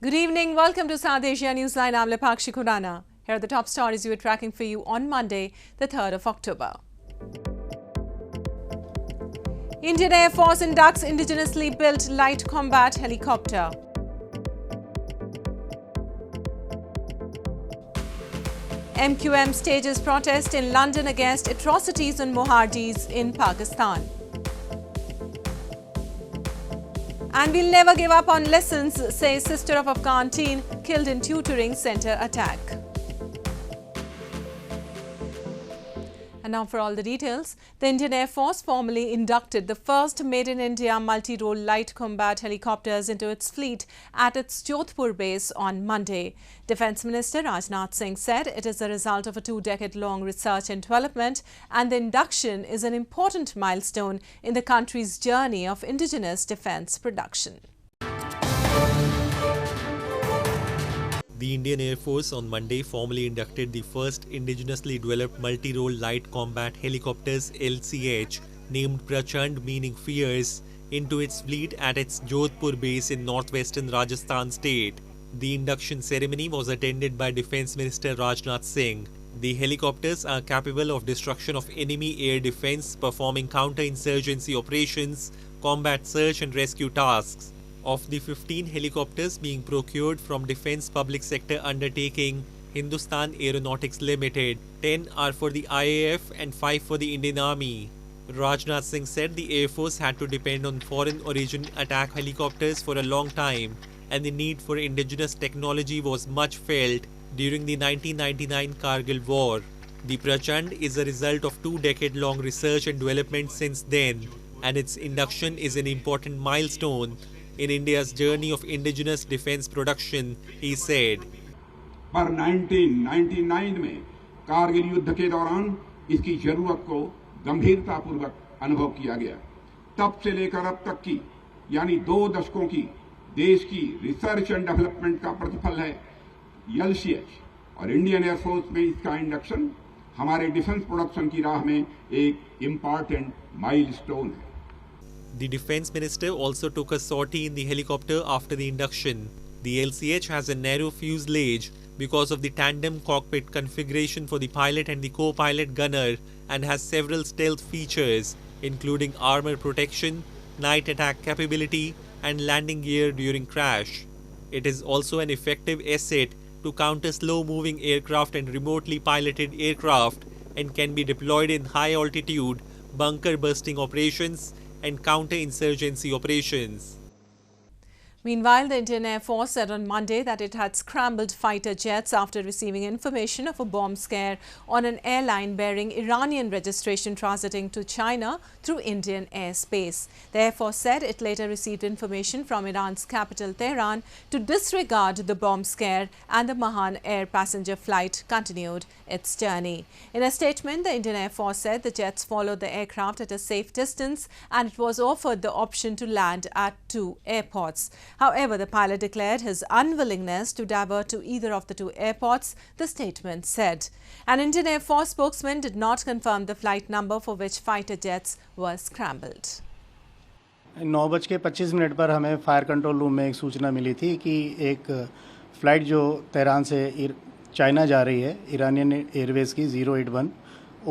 Good evening. Welcome to South Asia Newsline. I'm Lepakshi Khurana. Here are the top stories we are tracking for you on Monday, the 3rd of October. Indian Air Force inducts indigenously built light combat helicopter. MQM stages protest in London against atrocities on Mohajirs in Pakistan. And we'll never give up on lessons, says sister of Afghan teen killed in tutoring center attack. And now for all the details. The Indian Air Force formally inducted the first made-in-India multirole light combat helicopters into its fleet at its Jodhpur base on Monday. Defence Minister Rajnath Singh said it is a result of a 2-decade-long research and development, and the induction is an important milestone in the country's journey of indigenous defence production. The Indian Air Force on Monday formally inducted the first indigenously developed multi-role light combat helicopters LCH, named Prachand meaning fierce, into its fleet at its Jodhpur base in northwestern Rajasthan state. The induction ceremony was attended by Defence Minister Rajnath Singh. The helicopters are capable of destruction of enemy air defence, performing counter-insurgency operations, combat search and rescue tasks. Of the 15 helicopters being procured from Defence Public Sector Undertaking Hindustan Aeronautics Limited, 10 are for the IAF and 5 for the Indian Army. Rajnath Singh said the Air Force had to depend on foreign origin attack helicopters for a long time, and the need for indigenous technology was much felt during the 1999 Kargil War. The Prachand is a result of 2-decade-long research and development since then, and its induction is an important milestone in India's journey of indigenous defence production, he said. पर 1999 में कारगिल युद्ध के दौरान इसकी जरूरत को गंभीरतापूर्वक अनुभव किया गया। तब से लेकर अब तक की यानी 2 दशकों की देश की रिसर्च एंड डेवलपमेंट का प्रतिफल है LCH, और इंडियन एयरफोर्स में इसका इंडक्शन हमारे डिफेंस प्रोडक्शन की राह में एक इम्पॉर्टेंट माइलस्टोन है। The Defence Minister also took a sortie in the helicopter after the induction. The LCH has a narrow fuselage because of the tandem cockpit configuration for the pilot and the co-pilot gunner, and has several stealth features, including armor protection, night attack capability, and landing gear during crash. It is also an effective asset to counter slow-moving aircraft and remotely piloted aircraft, and can be deployed in high-altitude bunker-busting operations and counter-insurgency operations. Meanwhile, the Indian Air Force said on Monday that it had scrambled fighter jets after receiving information of a bomb scare on an airline bearing Iranian registration transiting to China through Indian airspace. The Air Force said it later received information from Iran's capital Tehran to disregard the bomb scare, and the Mahan Air passenger flight continued its journey. In a statement, the Indian Air Force said the jets followed the aircraft at a safe distance, and it was offered the option to land at 2 airports. However, the pilot declared his unwillingness to divert to either of the 2 airports, the statement said. An Indian Air Force spokesman did not confirm the flight number for which fighter jets were scrambled. 9:25 पर हमें fire control room में एक सूचना मिली थी कि एक flight जो Tehran से चाइना जा रही है, इरानियन एयरवेज़ की 081,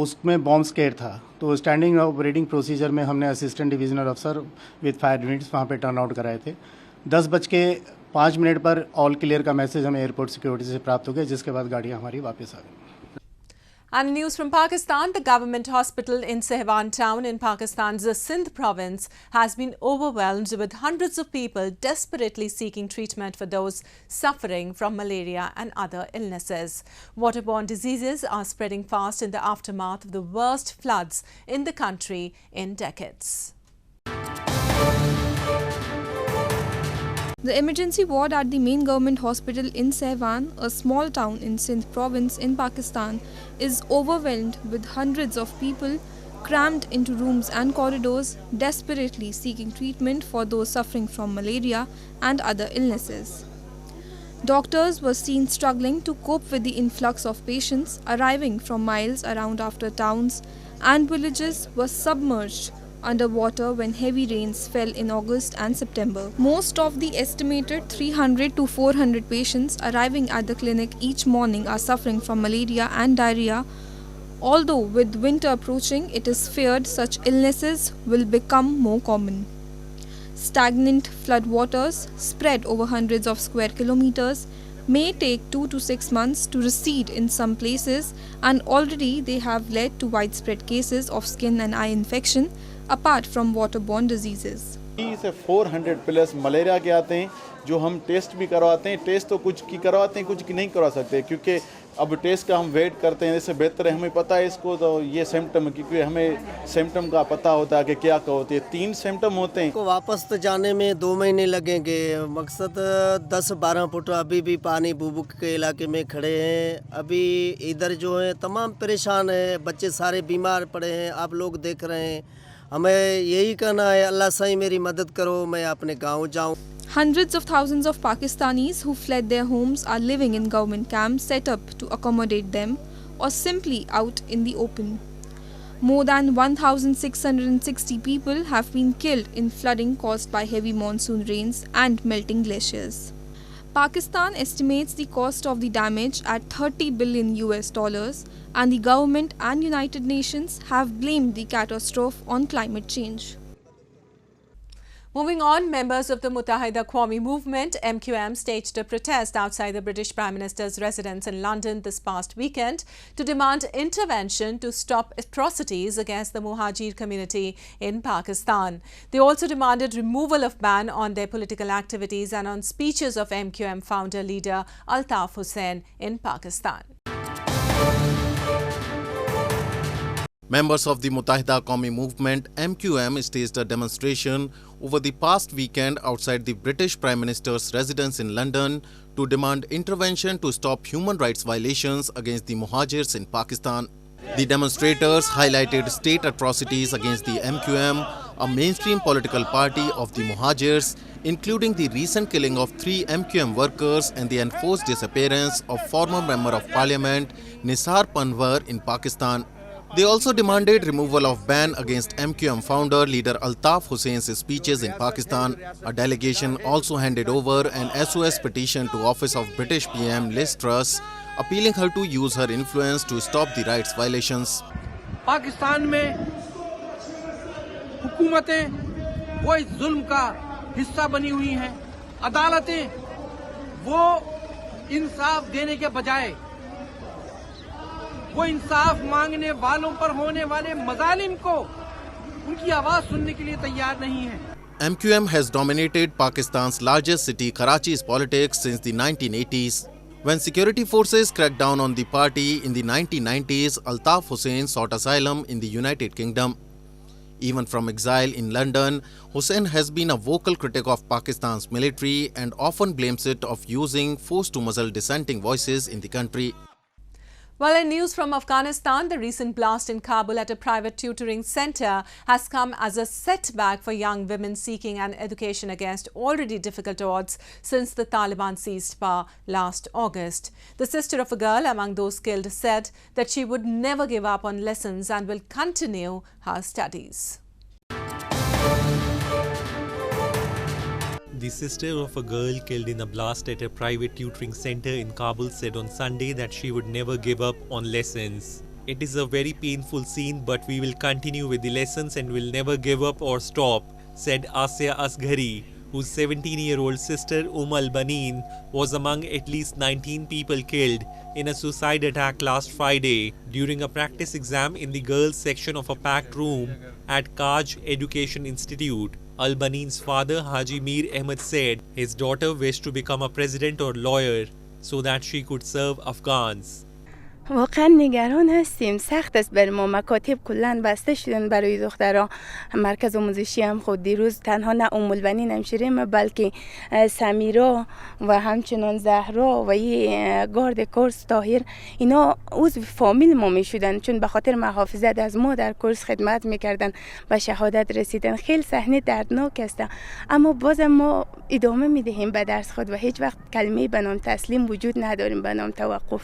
उसमें बॉम्ब स्केयर था। तो स्टैंडिंग ऑपरेटिंग प्रोसीजर में हमने असिस्टेंट डिविजनल अफसर विद फायर यूनिट्स वहाँ पे टर्न आउट कराए थे। 10:05 पर ऑल क्लियर का मैसेज हमें एयरपोर्ट सिक्योरिटी से प्राप्त हो गया, जिसके बाद गाड़ियाँ हमारी वापस आ गई। And news from Pakistan, the government hospital in Sehwan town in Pakistan's Sindh province has been overwhelmed with hundreds of people desperately seeking treatment for those suffering from malaria and other illnesses. Waterborne diseases are spreading fast in the aftermath of the worst floods in the country in decades. The emergency ward at the main government hospital in Sehwan, a small town in Sindh province in Pakistan, is overwhelmed with hundreds of people crammed into rooms and corridors, desperately seeking treatment for those suffering from malaria and other illnesses. Doctors were seen struggling to cope with the influx of patients arriving from miles around after towns and villages were submerged underwater when heavy rains fell in August and September. Most of the estimated 300 to 400 patients arriving at the clinic each morning are suffering from malaria and diarrhea. Although with winter approaching, it is feared such illnesses will become more common. Stagnant floodwaters spread over hundreds of square kilometers may take 2 to 6 months to recede in some places, and already they have led to widespread cases of skin and eye infection apart from waterborne diseases. से 400 plus malaria के आते हैं जो हम test भी करवाते हैं. Test तो कुछ की करवाते हैं, कुछ की नहीं करवा सकते क्योंकि अब टेस्ट का हम वेट करते हैं. इससे बेहतर है हमें पता है इसको तो ये सिम्टम, क्योंकि हमें सिम्टम का पता होता है कि क्या होती है. 3 सिम्टम होते हैं. को वापस तो जाने में 2 महीने लगेंगे. मकसद 10-12 फुट अभी भी पानी बुबुक के इलाके में खड़े हैं. अभी इधर जो है तमाम परेशान है, बच्चे सारे बीमार पड़े हैं. आप लोग देख रहे हैं. हमें यही कहना है, अल्लाह सही मेरी मदद करो, मैं अपने गाँव जाऊँ. Hundreds of thousands of Pakistanis who fled their homes are living in government camps set up to accommodate them or simply out in the open. More than 1,660 people have been killed in flooding caused by heavy monsoon rains and melting glaciers. Pakistan estimates the cost of the damage at $30 billion and the government and United Nations have blamed the catastrophe on climate change. Moving on, members of the Muttahida Qaumi Movement-MQM staged a protest outside the British Prime Minister's residence in London this past weekend to demand intervention to stop atrocities against the Mohajir community in Pakistan. They also demanded removal of ban on their political activities and on speeches of MQM founder-leader Altaf Hussain in Pakistan. Members of the Muttahida Qaumi Movement-MQM staged a demonstration over the past weekend outside the British Prime Minister's residence in London to demand intervention to stop human rights violations against the Mohajirs in Pakistan. The demonstrators highlighted state atrocities against the MQM, a mainstream political party of the Mohajirs, including the recent killing of 3 MQM workers and the enforced disappearance of former Member of Parliament Nisar Panwar in Pakistan. They also demanded removal of ban against MQM founder leader Altaf Hussein's speeches in Pakistan. A delegation also handed over an SOS petition to Office of British PM Liz Truss, appealing her to use her influence to stop the rights violations. Pakistan में हुकूमतें वो इस जुल्म का हिस्सा बनी हुई हैं. अदालतें वो इंसाफ देने के बजाय वो इंसाफ मांगने वालों पर होने वाले मजालिम को उनकी आवाज सुनने के लिए तैयार नहीं है. MQM has dominated Pakistan's largest city Karachi's politics since the 1980s. When security forces cracked down on the party in the 1990s, Altaf Hussain sought asylum in the United Kingdom. Even from exile in London, Hussain has been a vocal critic of Pakistan's military and often blames it of using force to muzzle dissenting voices in the country. Well, in news from Afghanistan, the recent blast in Kabul at a private tutoring center has come as a setback for young women seeking an education against already difficult odds since the Taliban seized power last August. The sister of a girl among those killed said that she would never give up on lessons and will continue her studies. The sister of a girl killed in a blast at a private tutoring center in Kabul said on Sunday that she would never give up on lessons. It is a very painful scene, but we will continue with the lessons and will never give up or stop, said Asya Asghari, whose 17-year-old sister Al-Banin was among at least 19 people killed in a suicide attack last Friday during a practice exam in the girls' section of a packed room at Kaj Education Institute. Al-Banin's father, Haji Mir Ahmed, said his daughter wished to become a president or lawyer so that she could serve Afghans. واقعا نگران هستیم. سخت است بر ما. مکاتب کلا بسته شدن برای دخترها. مرکز آموزشی هم خود دیروز تنها نه البنین همشیره بلکه سمیرا و همچنان زهرا و یه گارد کورس طاهر اینا عضو فامیل ما می شدن، چون به خاطر محافظت از ما در کورس خدمت میکردن و شهادت رسیدن. خیلی صحنه دردناک است، اما بازم ما ادامه میدهیم به درس خود و هیچ وقت کلمه به نام تسلیم وجود نداریم، به نام توقف.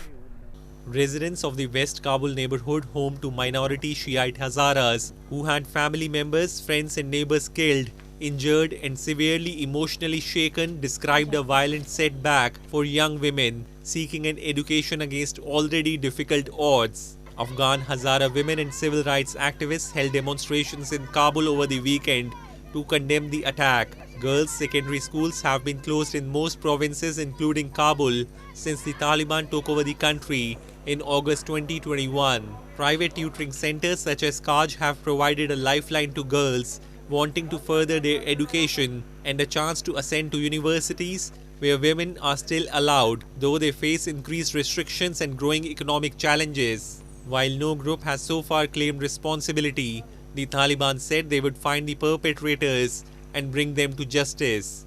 Residents of the West Kabul neighborhood, home to minority Shiite Hazaras, who had family members, friends and neighbors killed, injured and severely emotionally shaken, described a violent setback for young women seeking an education against already difficult odds. Afghan Hazara women and civil rights activists held demonstrations in Kabul over the weekend to condemn the attack. Girls' secondary schools have been closed in most provinces including Kabul since the Taliban took over the country in August 2021. Private tutoring centers such as Kaj have provided a lifeline to girls wanting to further their education and a chance to ascend to universities where women are still allowed, though they face increased restrictions and growing economic challenges. While no group has so far claimed responsibility, the Taliban said they would find the perpetrators and bring them to justice.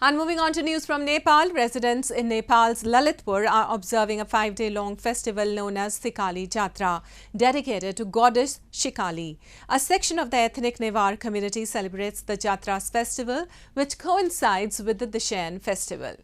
And moving on to news from Nepal, residents in Nepal's Lalitpur are observing a 5-day-long festival known as Sikali Jatra, dedicated to goddess Shikali. A section of the ethnic Newar community celebrates the Jatra's festival, which coincides with the Dashain festival.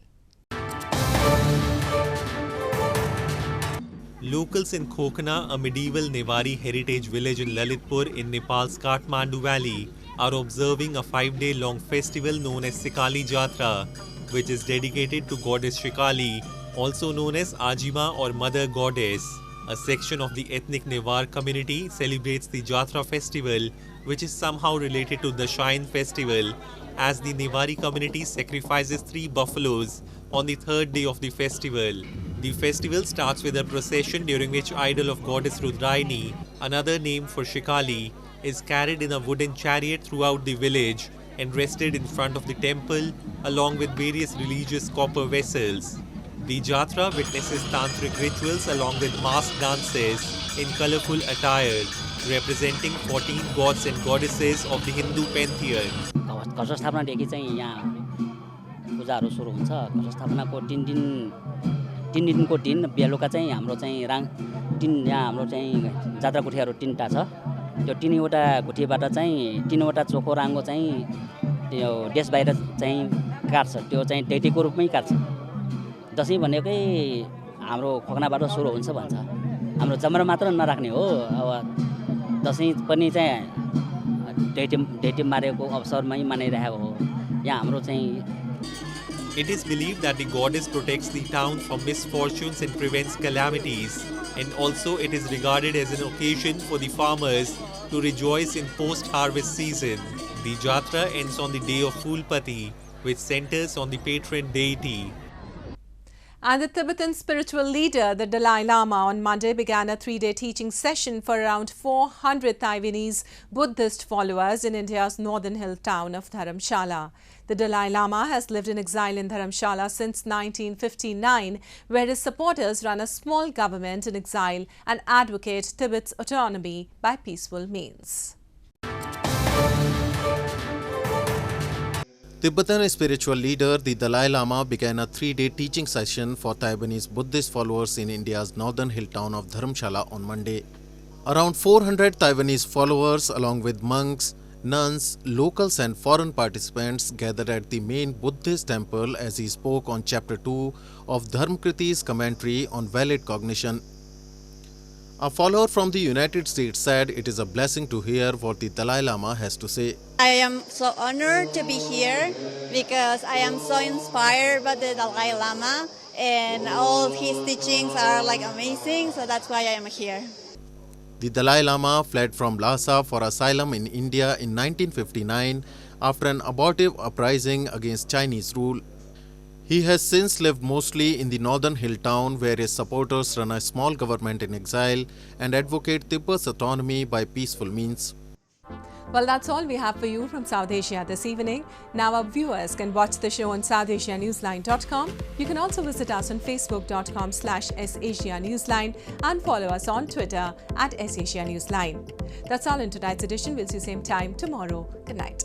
Locals in Khokana, a medieval Newari heritage village in Lalitpur in Nepal's Kathmandu Valley, are observing a 5-day-long festival known as Sikali Jatra, which is dedicated to goddess Shikali, also known as Ajima or Mother Goddess. A section of the ethnic Newar community celebrates the Jatra festival, which is somehow related to the Dashain festival, as the Newari community sacrifices 3 buffaloes on the 3rd day of the festival. The festival starts with a procession during which idol of goddess Rudraini, another name for Shikali, is carried in a wooden chariot throughout the village and rested in front of the temple along with various religious copper vessels. The Jatra witnesses tantric rituals along with masked dances in colorful attire, representing 14 gods and goddesses of the Hindu pantheon. पूजाहरु सुरु हुन्छ घटस्थापनाको 3 दिनको दिन बेलुका चाहिँ हाम्रो चाहिँ यहाँ हाम्रो चाहिँ जात्रा गुठीहरु 3टा छ त्यो 3वटा गुठीबाट चाहिँ 3वटा चोखो राङ्गो चाहिँ त्यो देश बाहिर चाहिँ काट्छ त्यो चाहिँ दैत्यको रूपमै काट्छ दशैं भनेकै हाम्रो खोकनाबाट सुरु हुन्छ भन्छ हाम्रो जमरा मात्र नराख्ने हो अब दशैं पनि चाहिँ दैत्य मारेको अवसरमै मनाइरहेको हो यहाँ हाम्रो चाहिँ. It is believed that the goddess protects the town from misfortunes and prevents calamities, and also it is regarded as an occasion for the farmers to rejoice in post-harvest season. The Jatra ends on the day of Phulpati, which centers on the patron deity. And the Tibetan spiritual leader, the Dalai Lama, on Monday began a 3-day teaching session for around 400 Taiwanese Buddhist followers in India's northern hill town of Dharamsala. The Dalai Lama has lived in exile in Dharamsala since 1959, where his supporters run a small government in exile and advocate Tibet's autonomy by peaceful means. Tibetan spiritual leader, the Dalai Lama, began a 3-day teaching session for Taiwanese Buddhist followers in India's northern hill town of Dharamsala on Monday. Around 400 Taiwanese followers, along with monks, nuns, locals and foreign participants, gathered at the main Buddhist temple as he spoke on Chapter 2 of Dharmkriti's commentary on valid cognition. A follower from the United States said it is a blessing to hear what the Dalai Lama has to say. I am so honored to be here because I am so inspired by the Dalai Lama and all of his teachings are like amazing, so that's why I am here. The Dalai Lama fled from Lhasa for asylum in India in 1959 after an abortive uprising against Chinese rule. He has since lived mostly in the northern hill town where his supporters run a small government in exile and advocate Tibet's autonomy by peaceful means. Well, that's all we have for you from South Asia this evening. Now our viewers can watch the show on SouthAsiaNewsline.com. You can also visit us on Facebook.com/SAsiaNewsline and follow us on Twitter @SAsiaNewsline. That's all in tonight's edition. We'll see you same time tomorrow. Good night.